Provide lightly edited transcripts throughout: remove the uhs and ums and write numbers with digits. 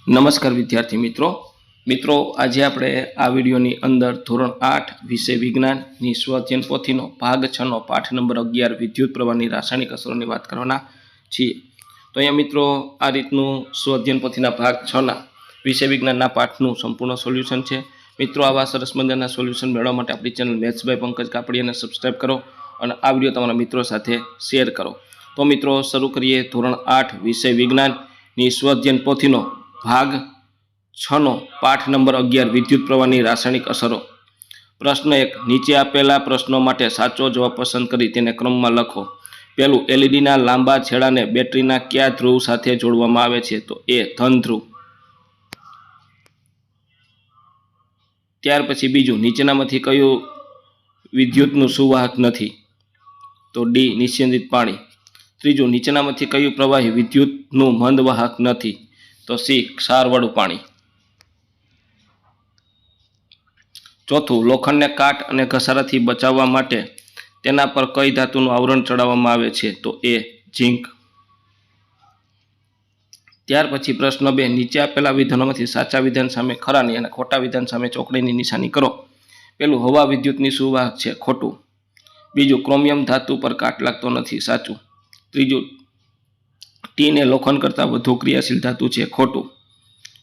નમસ્કાર વિદ્યાર્થી મિત્રો આજે આપણે આ વિડીયોની અંદર ધોરણ 8 વિષય વિજ્ઞાનની સ્વઅધ્યયન પોથીનો ભાગ 6 નો પાઠ નંબર 11 વિદ્યુત પ્રવાહની રાસાયણિક અસરોની વાત કરવાના છીએ। તો અહીંયા મિત્રો આ રીતનું સ્વઅધ્યયન પોથીના ભાગ 6 ના વિષય વિજ્ઞાનના પાઠનું સંપૂર્ણ સોલ્યુશન છે। મિત્રો આવા સરસ મજાના સોલ્યુશન મેળવવા માટે આપણી ચેનલ મેથ્સ બાય પંકજ કાપડિયાને સબસ્ક્રાઇબ કરો અને આ વિડીયો તમારા મિત્રો સાથે શેર કરો। તો મિત્રો શરૂ કરીએ ધોરણ 8 વિષય વિજ્ઞાનની સ્વઅધ્યયન પોથીનો भाग 6 नो पाठ नंबर 11 विद्युत प्रवाहनी रासायणिक असरो। प्रश्न 1 नीचे आपेला प्रश्नों माटे साचो जवाब पसंद करी तेने क्रम में लखो। पहलू एलईडी ना लांबा छेड़ाने बेटरीना क्या ध्रुव साथे जोड़वामां आवे छे? तो ए धन ध्रुव। त्यार पछी बीजू नीचेनामांथी कयुं विद्युतनुं सुवाहक नथी? तो डी निस्यंदित पाणी। त्रीजू नीचेनामांथी कयुं प्रवाही विद्युतनुं मंदवाहक नथी? तो सी क्षारवाळुं पाणी। चौथुं लोखंड ने काट अने घसाराथी बचाववा माटे तेना पर कई धातुनुं आवरण चढ़ाववामां आवे छे? तो ए झींक। त्यार पछी प्रश्न 2 नीचे आपेला विधानोमांथी साचा विधान सामे खरानी अने खोटा विधान सामे चोकड़ीनी निशानी करो। पेलुं हवा विद्युतनी सुवाहक छे, खोटुं। बीजुं क्रोमियम धातु पर काट लागतो नथी, साचुं। त्रीजुं टी ने लोखंड करता वधु क्रियाशील धातु है, खोटू।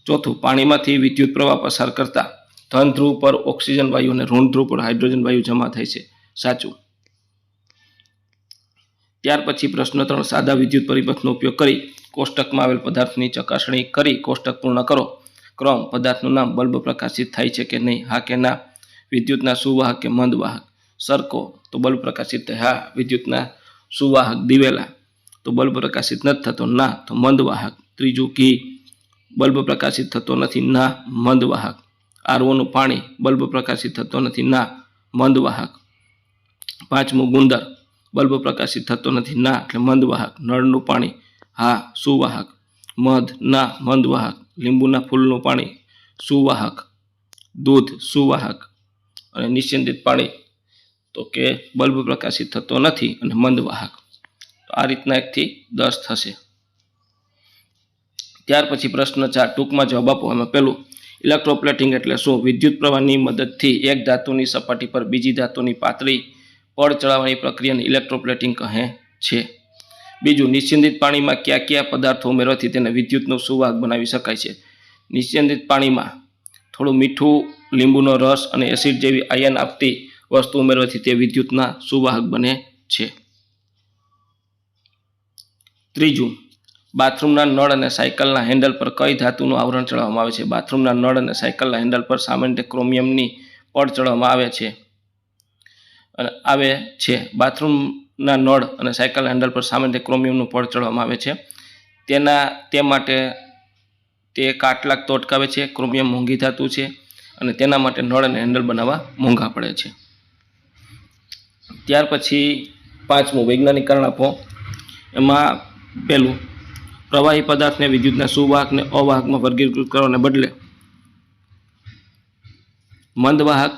चौथुं पाणीमांथी विद्युत प्रवाह पसार करता धन ध्रुव पर ऑक्सीजन वायु और ऋण ध्रुव पर हाइड्रोजन वायु जमा थाय छे, साचुं। त्यार पछी प्रश्न 3 सादा विद्युत परिपथनो उपयोग करी कोष्टक में आवेल पदार्थनी चकासणी करी कोष्टक पूर्ण करो। क्रम पदार्थनुं नाम बल्ब प्रकाशित थाय छे के नहीं, हाँ के ना? विद्युतना सुवाहक के मंदवाहक? सरको तो बल्ब प्रकाशित थाय, हाँ। विद्युतना सुवाहक दिवेला तो बल्ब प्रकाशित नहीं थतो, ना। तो मंदवाहक। त्रीजू घी बल्ब प्रकाशित थतो नथी, ना। मंदवाहक। आरओनु पाणी बल्ब प्रकाशित थतो नथी, ना। मंदवाहक। पांचमू गुंदर बल्ब प्रकाशित थतो नथी, ना। एटले मंदवाहक। नळनु पाणी हाँ सुवाहक। मध ना मंदवाहक। લીંબુના ફૂલનું પાણી સુવાહક। दूध सुवाहक। અને નિસ્યંદિત પાણી તો કે બલ્બ પ્રકાશિત થતો નથી અને મંદવાહક। आ रीतना 1 થી 10 थशे। त्यार पछी प्रश्न 4 टूंकमां जवाब आपो। आमां पहेलुं इलेक्ट्रोप्लेटिंग एटले शुं? विद्युत प्रवाहनी मददथी एक धातुनी सपाटी पर बीजी धातुनी पातળી पड़ चढ़ावવાની प्रक्रियाने इलेक्ट्रोप्लेटिंग कहे छे। बीजुं निस्यंदित पाणीमां क्या क्या पदार्थो उमेरवाथी तेने विद्युतनुं सुवाहक बनावी शकाय छे? निस्यंदित पाणीमां थोडुं मीठुं, લીંબુનો रस अने एसिड जेवी आयन आपती वस्तु उमेरवाथी ते विद्युतना सुवाहक बने छे। त्रीजू बाथरूमना नळ अने साइकलना हेन्डल पर कई धातुनुं आवरण चढ़ाववामां आवे छे? बाथरूमना नळ अने साइकलना हेन्डल पर सामान्य रीते क्रोमियमनी पड़ चढ़ाववामां आवे छे। बाथरूमना नळ अने साइकलना हेन्डल पर सामान्य रीते क्रोमियमनुं पड़ चढ़ाववामां आवे छे। ते माटे ते काट लागतो अटकावे छे। क्रोमियम मोंघी धातु छे अने तेना माटे नळ अने हेन्डल बनाववा मोंघा पड़े छे। त्यार पछी पांचमું वैज्ञानिक कारण आपो। एमां पहलू प्रवाही पदार्थ ने विद्युतना सुवाहक ने अवाहक में वर्गीकृत करवाने बदले मंदवाहक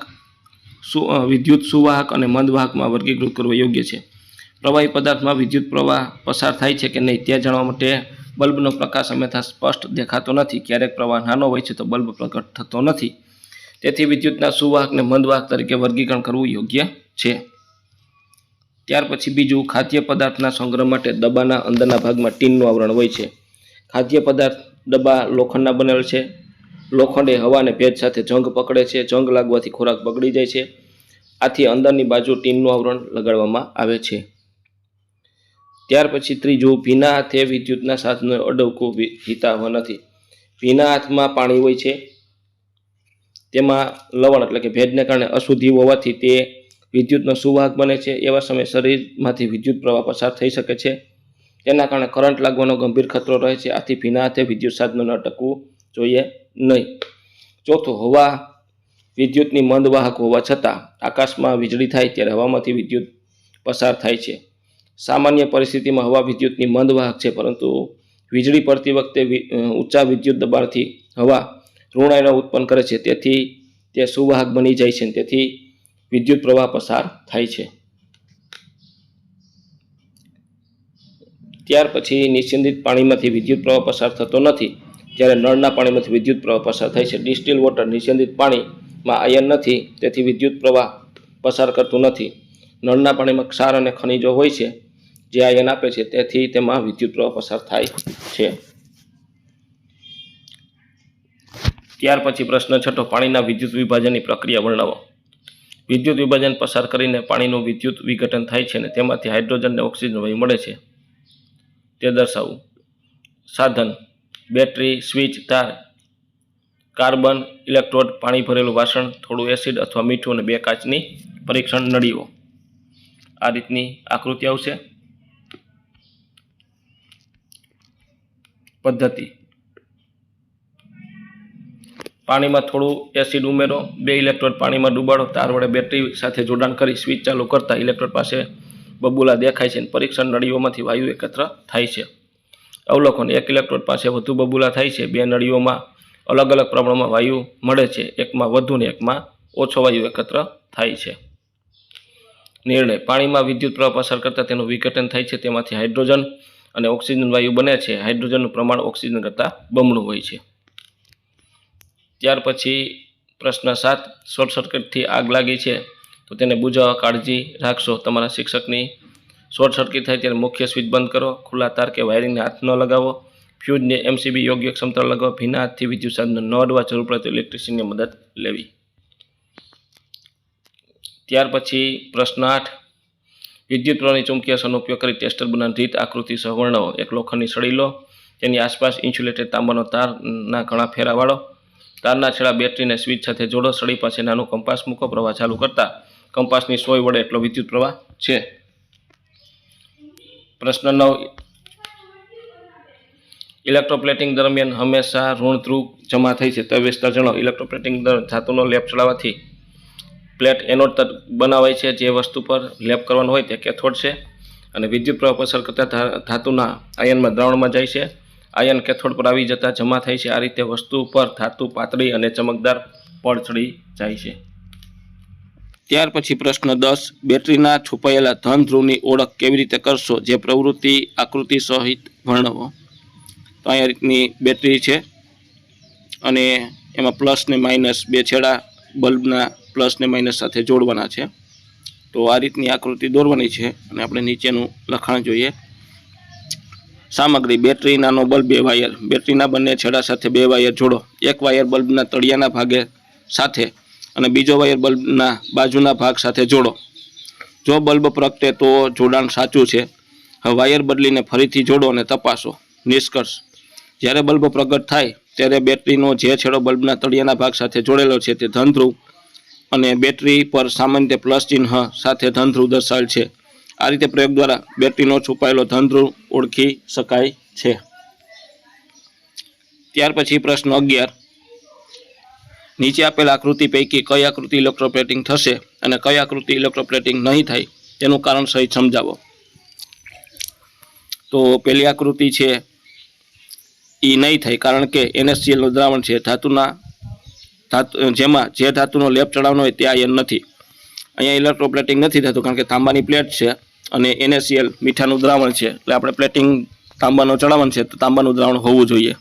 विद्युत सुवाहक और मंदवाहक में वर्गीकृत करवा योग्य है। प्रवाही पदार्थ में विद्युत प्रवाह पसार थाय छे के नहीं ते जाणवा माटे बल्बनो प्रकाश हमेशा स्पष्ट देखातो नथी। क्यारेक प्रवाह नानो होय छे तो बल्ब प्रकट थतो नथी। तेथी विद्युतना सुवाहक ने मंदवाहक तरीके वर्गीकरण करवुं योग्य छे। त्यार पछी बीजू खाद्य पदार्थना संग्रह माटे डब्बाना अंदરના ભાગમાં ટીનનું આવરણ હોય છે। ખાદ્ય પદાર્થ ડબ્બા લોખંડના બનેલ છે। લોખંડ એ હવા અને ભેજ સાથે જંગ પકડે છે। જંગ લાગવાથી ખોરાક બગડી જાય છે। આથી અંદરની બાજુ ટીનનું આવરણ લગાડવામાં આવે છે। ત્યાર પછી ત્રીજું ભીના હાથે વિદ્યુતના સાધનો અડકવું હિતાવહ નથી। ભીના હાથમાં પાણી હોય છે, તેમાં લવણ એટલે કે ભેજને કારણે અશુદ્ધિ હોવાથી તે विद्युतनो सुवाहक बने छे। एवा समय शरीरमांथी विद्युत प्रवाह पसार थई शके छे, तेना कारणे करंट लागवानो गंभीर खतरो रहे छे। आथी भीना हाथे विद्युत साधनोने अटकवुं जोईए नहीं। चौथुं हवा विद्युतनी मंदवाहक होवा छतां आकाशमां वीजળી थाय त्यारे हवामांथी विद्युत पसार थाय छे। सामान्य परिस्थितिमां हवा विद्युतनी मंदवाहक छे, परंतु वीजળી पड़ती वखते ऊंचा विद्युत दबाणथी हवा ऋण आयनो उत्पन्न करे छे, तेथी ते सुवाहक बनी जाय छे। तेथी विद्युत प्रवाह पसार थाय छे। त्यार पछी निस्यंदित पाणीमांथी विद्युत प्रवाह पसार थतो नथी। જ્યારે નળના પાણીમાંથી વિદ્યુત પ્રવાહ પસાર થાય છે. ડિસ્ટિલ વોટર નિષેધિત પાણીમાં આયન નથી, તેથી વિદ્યુત પ્રવાહ પસાર કરતું નથી. નળના પાણીમાં ક્ષાર અને ખનિજો હોય છે જે આયન આપે છે, તેથી તેમાં વિદ્યુત પ્રવાહ પસાર થાય છે. ત્યાર પછી પ્રશ્ન 6, પાણીના વિદ્યુત વિભાજનની પ્રક્રિયા વર્ણવો. વિદ્યુત વિભાજન પસાર કરીને પાણીનું વિદ્યુત વિઘટન થાય છે અને તેમાંથી હાઇડ્રોજન અને ઓક્સિજન વાયુ મળે છે, તે દર્શાવવું. સાધન: બેટરી, સ્વિચ, તાર, કાર્બન, ઇલેક્ટ્રોડ, પાણી ભરેલું વાસણ, થોડું એસિડ અથવા મીઠું અને 2 કાચની પરીક્ષણ નળીઓ. આ રીતની આકૃતિ આવશે. પદ્ધતિ: પાણીમાં થોડું એસિડ ઉમેરો, 2 ઇલેક્ટ્રોડ પાણીમાં ડૂબાડો, તાર વડે બેટરી સાથે જોડાણ કરી સ્વિચ ચાલુ કરતા ઇલેક્ટ્રોડ પાસે બબુલા દેખાય છે અને પરીક્ષણ નળીઓમાંથી વાયુ એકત્ર થાય છે. અવલોકન: 1 ઇલેક્ટ્રોડ પાસે વધુ બબુલા થાય છે. 2 નળીઓમાં અલગ અલગ પ્રમાણમાં વાયુ મળે છે, એકમાં વધુ ને એકમાં ઓછો વાયુ એકત્ર થાય છે. નિર્ણય: પાણીમાં વિદ્યુત પ્રવાહ પસાર કરતાં તેનું વિઘટન થાય છે, તેમાંથી હાઇડ્રોજન અને ઓક્સિજન વાયુ બને છે. હાઇડ્રોજનનું પ્રમાણ ઓક્સિજન કરતાં બમણું હોય છે. ત્યાર પછી પ્રશ્ન 7, શોર્ટ સર્કિટથી આગ લાગી છે તો તેને બુઝાવવા કાળજી રાખશો. તમારા શિક્ષકની શોર્ટ સર્કિટ થાય ત્યારે મુખ્ય સ્વિચ બંધ કરો, ખુલ્લા તાર કે વાયરિંગને હાથ ન લગાવો, ફ્યુઝને એમસીબી યોગ્ય ક્ષમતા લગાવો, ભીના હાથથી વિદ્યુત સાધનો ન અડવા, જરૂર પડે તો ઇલેક્ટ્રિશિયનની મદદ લેવી. ત્યાર પછી પ્રશ્ન 8, વિદ્યુત પ્રવાહની ચુંબકીય અસરનો ઉપયોગ કરી ટેસ્ટર બનાવવાની રીત આકૃતિ સહ વર્ણવો. એક લોખંડની સળી લો, તેની આસપાસ ઇન્સ્યુલેટેડ તાંબાનો તારના ઘણા ફેરા વાળો, તારના છેડા બેટરીને સ્વિચ સાથે જોડો, સળી પાસે નાનું કંપાસ મૂકો, પ્રવાહ ચાલુ કરતા કંપાસની સોય વડે એટલો વિદ્યુત પ્રવાહ છે. પ્રશ્ન 9, ઇલેક્ટ્રોપ્લેટિંગ દરમિયાન હંમેશા ઋણ ધ્રુવ જમા થઈ છે તે વિસ્તાર જણાવો. ઇલેક્ટ્રોપ્લેટિંગ દરમિયાન ધાતુનો લેપ ચડાવવાથી પ્લેટ એનોડ તરફ બનાવાય છે. જે વસ્તુ પર લેપ કરવાનો હોય તે કેથોડ છે અને વિદ્યુત પ્રવાહ પસાર કરતા ધાતુના આયનમાં દ્રાવણમાં જાય છે. આયન કેથોડ પર આવી જતા જમા થાય છે. આ રીતે વસ્તુ પર ધાતુ પાતળી અને ચમકદાર પડ ચડી જાય છે. ત્યાર પછી પ્રશ્ન 10, બેટરીના છુપાયેલા ધન ધ્રુવની ઓળખ કેવી રીતે કરશો? જે પ્રવૃત્તિ આકૃતિ સહિત વર્ણવો. તો અહીંયા રીતની બેટરી છે અને એમાં પ્લસ ને માઇનસ 2 છેડા બલ્બના પ્લસ ને માઇનસ સાથે જોડવાના છે. તો આ રીતની આકૃતિ દોરવાની છે અને આપણે નીચેનું લખાણ જોઈએ. સામગ્રી: બેટરી, નાનો બલ્બ, 2 વાયર. બેટરીના બંને છેડા સાથે 2 વાયર જોડો. એક વાયર બલ્બના તળિયાના ભાગે સાથે અને બીજો વાયર બલ્બના બાજુના ભાગ સાથે જોડો. જો બલ્બ પ્રગટે તો જોડાણ સાચું છે. હવે વાયર બદલીને ફરીથી જોડો અને તપાસો. નિષ્કર્ષ: જ્યારે બલ્બ પ્રગટ થાય ત્યારે બેટરીનો જે છેડો બલ્બના તળિયાના ભાગ સાથે જોડેલો છે તે ધન ધ્રુવ અને બેટરી પર સામાન્ય પ્લસ ચિહ્ન સાથે ધન ધ્રુવ દર્શાવેલ છે. આ રીતે પ્રયોગ દ્વારા બેટરીનો છુપાયેલો ધન ધ્રુવ ઓળખી શકાય છે. ત્યાર પછી પ્રશ્ન 11, નીચે આપેલ આકૃતિ પૈકી કઈ આકૃતિ ઇલેક્ટ્રોપ્લેટિંગ થશે અને કઈ આકૃતિ ઇલેક્ટ્રોપ્લેટિંગ નહીં થાય તેનું કારણ સહિત સમજાવો. તો પહેલી આકૃતિ છે એ નહીં થાય કારણ કે NaClનું દ્રાવણ છે. જેમાં જે ધાતુનો લેપ ચડાવવાનો હોય તે આયન નથી. અહીંયા ઇલેક્ટ્રોપ્લેટિંગ નથી થતું કારણ કે તાંબાની પ્લેટ છે અને NaCl મીઠાનું દ્રાવણ છે, એટલે આપણે પ્લેટિંગ તાંબાનો ચડાવવાનું છે તો તાંબાનું દ્રાવણ હોવું જોઈએ.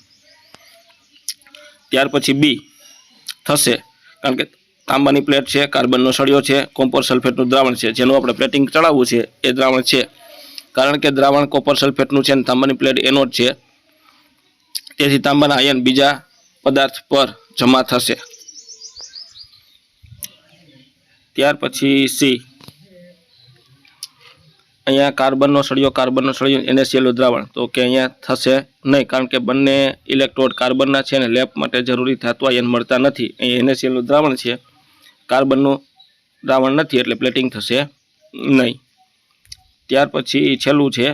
ત્યાર પછી બી થશે કારણ કે તાંબાની પ્લેટ છે, કાર્બનનો સળિયો છે, કોપર સલ્ફેટનું દ્રાવણ છે, જેનું આપણે પ્લેટિંગ ચડાવવું છે એ દ્રાવણ છે. કારણ કે દ્રાવણ કોપર સલ્ફેટનું છે અને તાંબાની પ્લેટ એનોડ છે, તેથી તાંબાના આયન બીજા પદાર્થ પર જમા થશે. ત્યાર પછી સી, અહીંયા કાર્બનનો સળિયો NaClનું દ્રાવણ, તો કે અહીંયા થશે નહીં કારણ કે બંને ઇલેક્ટ્રોડ કાર્બનના છે અને લેપ માટે જરૂરી ધાતુ આયન મળતા નથી. અહીંયા NaClનું દ્રાવણ છે, કાર્બનનું દ્રાવણ નથી, એટલે પ્લેટિંગ થશે નહીં. ત્યાર પછી છેલ્લું છે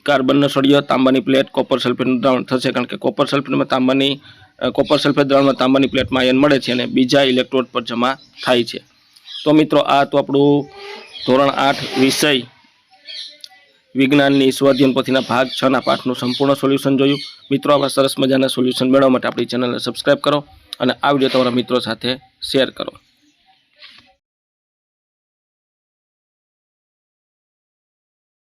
કાર્બનનો સળિયો, તાંબાની પ્લેટ, કોપર સલ્ફેટનું દ્રાવણ થશે કારણ કે કોપર સલ્ફેટ દ્રાવણમાં તાંબાની પ્લેટમાં આયન મળે છે અને બીજા ઇલેક્ટ્રોડ પર જમા થાય છે. તો મિત્રો આ તો આપણું ધોરણ 8 વિષય વિજ્ઞાનની સ્વઅધ્યયન પોથીના ભાગ 6ના પાઠનું સંપૂર્ણ સોલ્યુશન જોયું. મિત્રો આવા સરસ મજાના સોલ્યુશન મેળવવા માટે આપણી ચેનલને સબસ્ક્રાઈબ કરો અને આ વિડીયો તમારા મિત્રો સાથે શેર કરો.